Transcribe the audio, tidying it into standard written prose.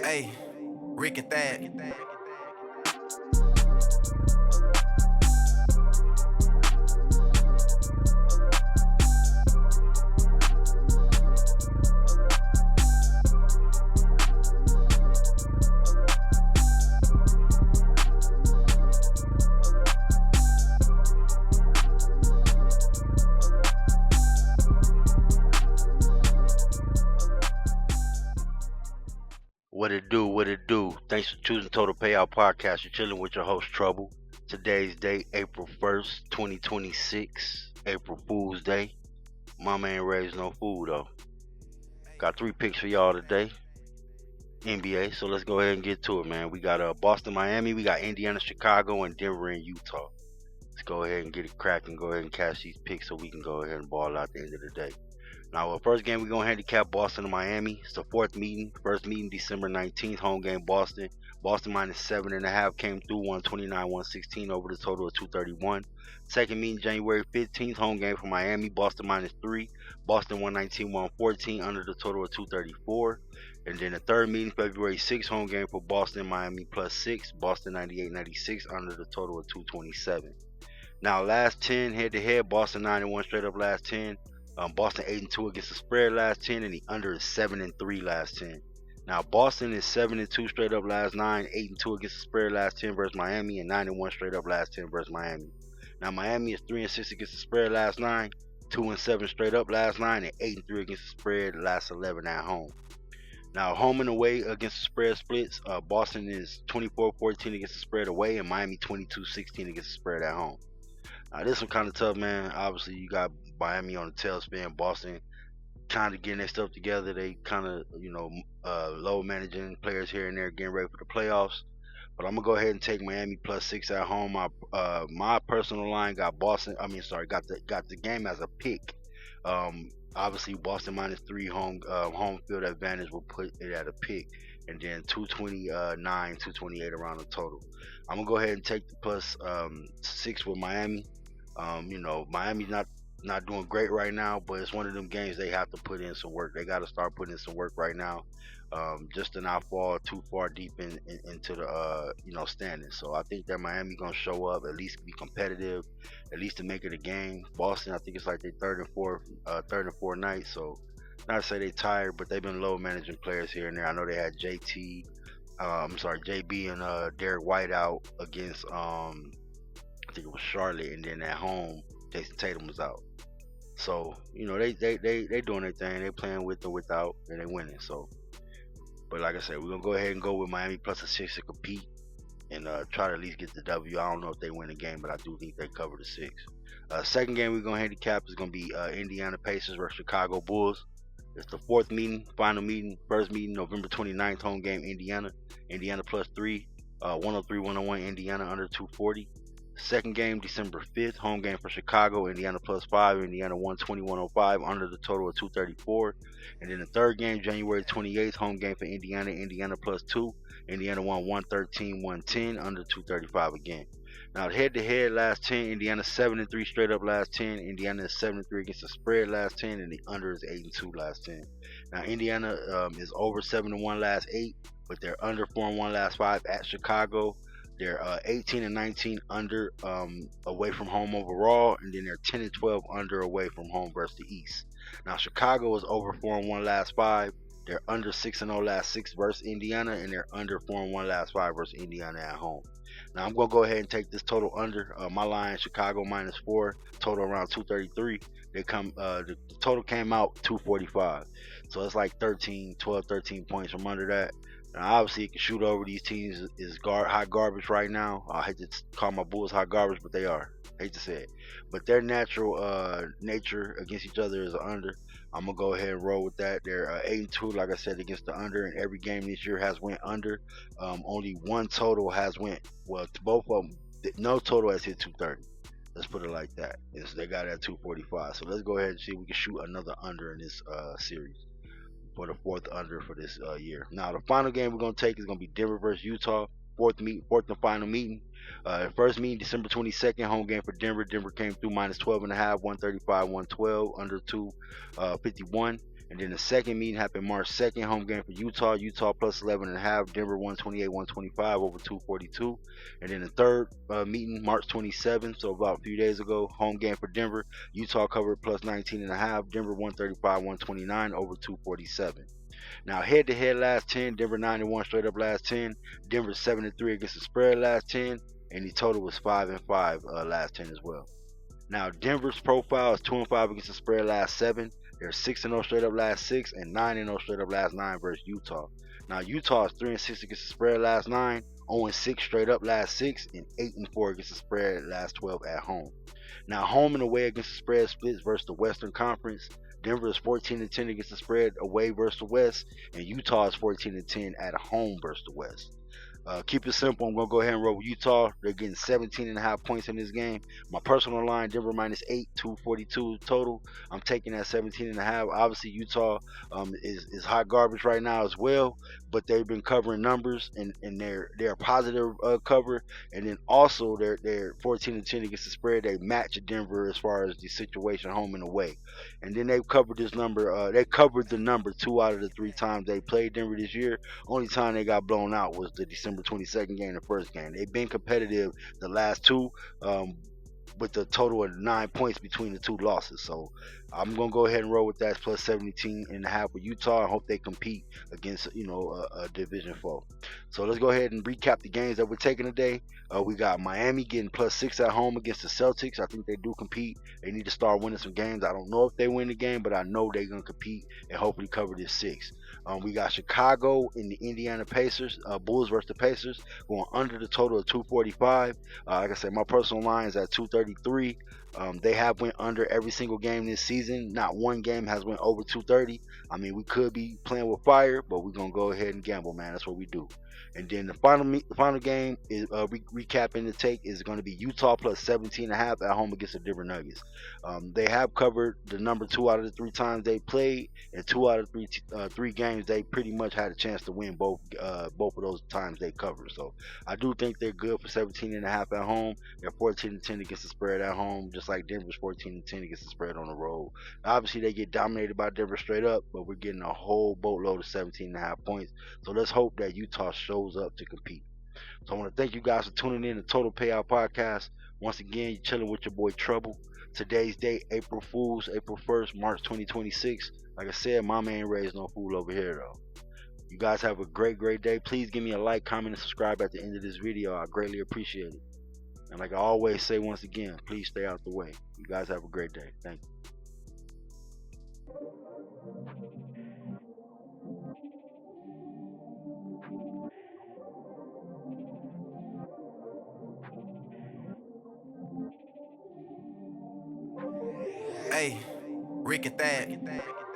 Hey, Rick and Thad. What it do, what it do. Thanks for choosing Total Payout Podcast. You're chilling with your host, Trouble. Today's date, April 1st, 2026. April Fool's Day. Mama ain't raised no fool, though. Got 3 picks for y'all today. NBA, so let's go ahead and get to it, man. We got Boston, Miami. We got Indiana, Chicago, and Denver and Utah. Let's go ahead and get it cracking. Go ahead and cash these picks so we can go ahead and ball out at the end of the day. Now, first game we're going to handicap Boston and Miami. It's the 4th meeting. First meeting December 19th. Home game Boston. Boston minus 7.5 came through 129-116 over the total of 231. Second meeting January 15th. Home game for Miami. Boston minus 3. Boston 119-114 under the total of 234. And then the third meeting February 6th. Home game for Boston. Miami plus 6. Boston 98-96 under the total of 227. Now last 10 head-to-head. Boston 9-1 straight up last 10. Boston 8-2 against the spread last 10, and the under is 7-3 last 10. Now Boston is 7-2 straight up last 9, 8-2 against the spread last 10 versus Miami, and 9-1 straight up last 10 versus Miami. Now Miami is 3-6 against the spread last 9, 2-7 straight up last 9, and 8-3 against the spread last 11 at home. Now home and away against the spread splits. Boston is 24-14 against the spread away, and Miami 22-16 against the spread at home. Now this one kind of tough, man. Obviously you got Miami on the tailspin. Boston kind of getting their stuff together. They kind of, low managing players here and there, getting ready for the playoffs. But I'm gonna go ahead and take Miami plus 6 at home. My personal line got Boston. Got the game as a pick. Obviously Boston minus 3 home field advantage will put it at a pick, and then 229, 228 around the total. I'm gonna go ahead and take the plus 6 with Miami. Miami's not doing great right now, but it's one of them games they have to put in some work. They got to start putting in some work right now, just to not fall too far deep into the standings. So I think that Miami gonna show up, at least be competitive, at least to make it a game. Boston, I think it's like their third and fourth night. So not to say they tired, but they've been low managing players here and there. I know they had JB and Derek White out against I think it was Charlotte, and then at home Jason Tatum was out. So they doing their thing. They playing with or without, and they winning. So, but like I said, we're gonna go ahead and go with Miami plus a 6 to compete and try to at least get the W. I don't know if they win the game, but I do think they cover the 6. Second game we're gonna handicap is gonna be Indiana Pacers versus Chicago Bulls. It's the 4th meeting, final meeting, first meeting November 29th, home game Indiana plus 3, 103-101 Indiana under 240. Second game, December 5th, home game for Chicago, Indiana plus 5, Indiana 120-105 under the total of 234. And then the third game, January 28th, home game for Indiana plus 2, Indiana won 113-110 under 235 again. Now head-to-head last 10, Indiana 7-3 straight up last 10, Indiana is 7-3 against the spread last 10, and the under is 8-2 last 10. Now Indiana is over 7-1 last 8, but they're under 4-1 last 5 at Chicago. They're 18-19 under away from home overall, and then they're 10-12 under away from home versus the East. Now Chicago is over 4-1 last 5. They're under 6-0 last 6 versus Indiana, and they're under 4-1 last 5 versus Indiana at home. Now I'm gonna go ahead and take this total under. My line Chicago minus 4, total around 233. The total came out 245, so it's like 13 points from under that. Now, obviously, it can shoot over these teams. Is hot garbage right now. I hate to call my Bulls hot garbage, but they are. I hate to say it. But their natural nature against each other is under. I'm going to go ahead and roll with that. They're 8-2, like I said, against the under. And every game this year has went under. Only one total has went, well, to both of them, no total has hit 230. Let's put it like that. So they got it at 245. So let's go ahead and see if we can shoot another under in this series, for the 4th under for this year. Now the final game we're gonna take is gonna be Denver versus Utah. fourth and final meeting. First meeting December 22nd, home game for Denver. Denver came through minus 12 and a half, 135, 112, under 251. And then the second meeting happened March 2nd, home game for Utah. Utah plus 11 and a half, Denver 128, 125 over 242. And then the third meeting March 27th, so about a few days ago, home game for Denver. Utah covered plus 19 and a half, Denver 135, 129 over 247. Now head to head last 10, Denver 9-1 straight up last 10, Denver 7-3 against the spread last 10, and the total was 5-5 last 10 as well. Now Denver's profile is 2-5 against the spread last 7. They're 6-0 straight up last 6 and 9-0 straight up last 9 versus Utah. Now Utah is 3-6 against the spread last 9, 0-6 straight up last 6, and 8-4 against the spread last 12 at home. Now home and away against the spread splits versus the Western Conference. Denver is 14-10 against the spread away versus the West, and Utah is 14-10 at home versus the West. Keep it simple. I'm going to go ahead and roll with Utah. They're getting 17.5 points in this game. My personal line, Denver minus 8, 242 total. I'm taking that 17.5. Obviously, Utah is hot garbage right now as well, but they've been covering numbers, and they're a positive cover. And then also, they're 14-10 against the spread. They match Denver as far as the situation home and away. And then they've covered this number. They covered the number 2 out of the 3 times they played Denver this year. Only time they got blown out was the December 22nd game, the first game. They've been competitive the last 2, with a total of 9 points between the 2 losses. So I'm gonna go ahead and roll with that plus 17.5 with Utah. I hope they compete against a division foe. So let's go ahead and recap the games that we're taking today. We got Miami getting plus 6 at home against the Celtics. I think they do compete. They need to start winning some games. I don't know if they win the game, but I know they're gonna compete and hopefully cover this 6. We got Chicago in the Indiana Pacers, Bulls versus the Pacers, going under the total of 245. Like I said, my personal line is at 233. They have went under every single game this season. Not one game has went over 230. I mean, we could be playing with fire, but we're gonna go ahead and gamble, man. That's what we do. And then the final game is recapping the take is going to be Utah plus 17.5 at home against the Denver Nuggets. They have covered the number 2 out of the 3 times they played, and 2 out of 3 games they pretty much had a chance to win both of those times they covered. So I do think they're good for 17.5 at home. They're 14-10 against the spread at home, just like Denver's 14-10 against the spread on the road. Obviously, they get dominated by Denver straight up, but we're getting a whole boatload of 17.5 points. So let's hope that Utah shows up to compete. So I want to thank you guys for tuning in to Total Payout Podcast. Once again, you're chilling with your boy Trouble. Today's date, April Fools, April 1st, March 2026. Like I said, my man raised no fool over here though. You guys have a great day. Please give me a like, comment, and subscribe at the end of this video. I greatly appreciate it. And like I always say once again, please stay out the way. You guys have a great day. Thank you. Hey, Rick and Thad.